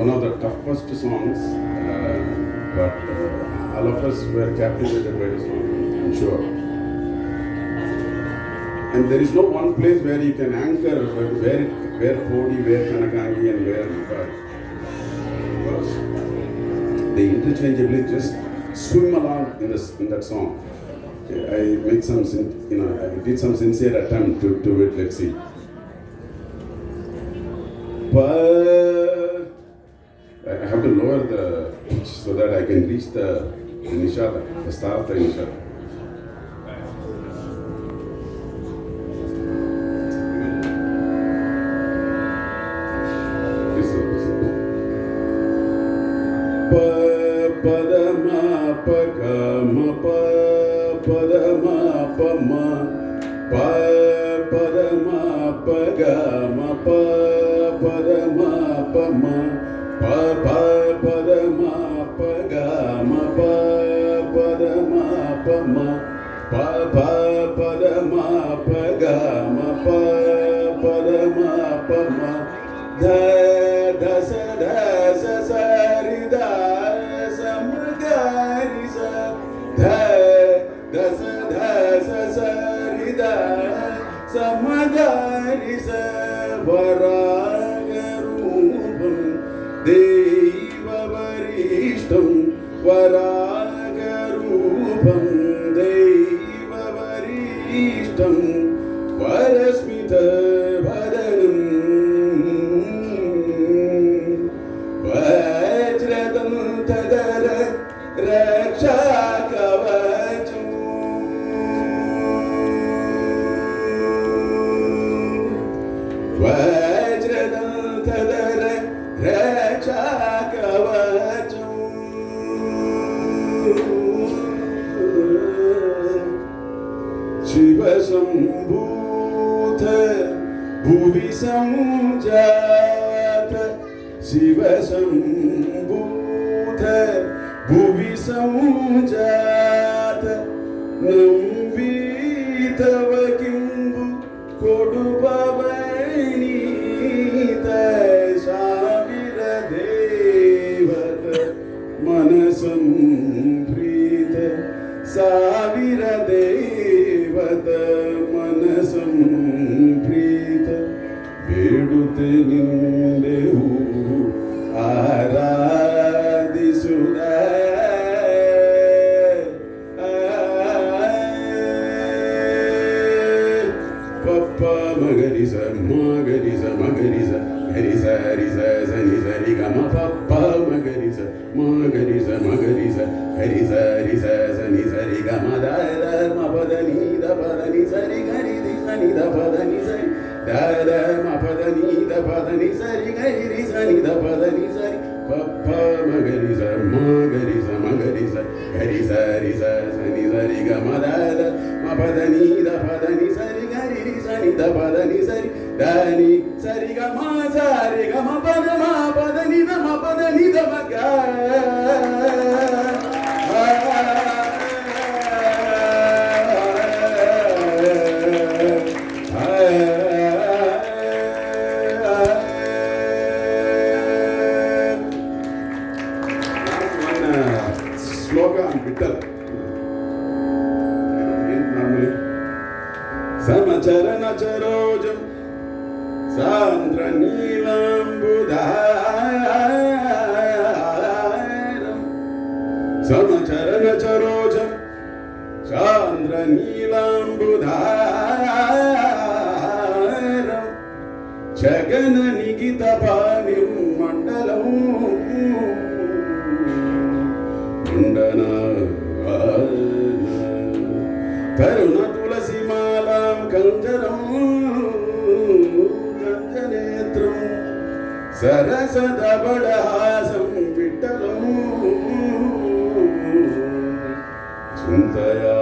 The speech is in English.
one of the toughest songs, but all of us were captivated by the song, I'm sure. And there is no one place where you can anchor where Kodi, where Kanakangi, and where Mukari. Because they interchangeably just swim along in that song. I did some sincere attempt to it. Let's see. I have to lower the pitch so that I can reach the nishada, the start of the nishada. Pa-da-ma, pa-ga-ma, pa-da-ma, pa-ma, pa-da-ma, pa-ga-ma, pa-da-ma, pa-ma, pa-da-ma, pa-ga-ma, pa-da-ma, pa-ma, pa-da-ma, pa-ga-ma, pa-da-ma, pa-ma, da-da-sa-da-sa-sa-ri-da. Samagarisa Varagarupam Devavarishtam Varagarupam Devavarishtam Varasmita Vadanam Vajradam Tadara Rakshakavacham Vajradam Tadara Rakshakavacham Shiva Sambhuta Bhuvi Samjata Shiva Sambhuta Bhuvi Samjata Namvitava Kimbu Kodubhavanita Shavira Devata Manasam Prita Savira Devata Manasam Prita Vedute Nindevu Aradisuda Papa Magarisa Magarisa Magarisa Garisa Risa Zanisa Rigama Papa Magarisa Magarisa Magarisa Garisa Risa Zanisa Rigama Dada Mapadani Dapadani Sari Gari Disani Dapadani Sari Dada Mapadani Dapadani Sari Gari Disani Dapadani Sari Papa Magarisa Magarisa Magarisa Garisa Risa Zanisa Rigama Dada Mapadani Dapadani Sari Gari Disani Dapadani Sari Dani Sari Gama Sari Gama Padama Padani Dama Padani Dama Ga slogan Vittal. Normally. Samacharana charojam Sandra Nilambudaram Samacharana charojam Sandra Nilambudaram Jagana Nikita Panim Mandalam Mandana Karuna Tulasi Malam Kanjaram Kanjanetram Sarasada Badahasam Vittalam Chintaya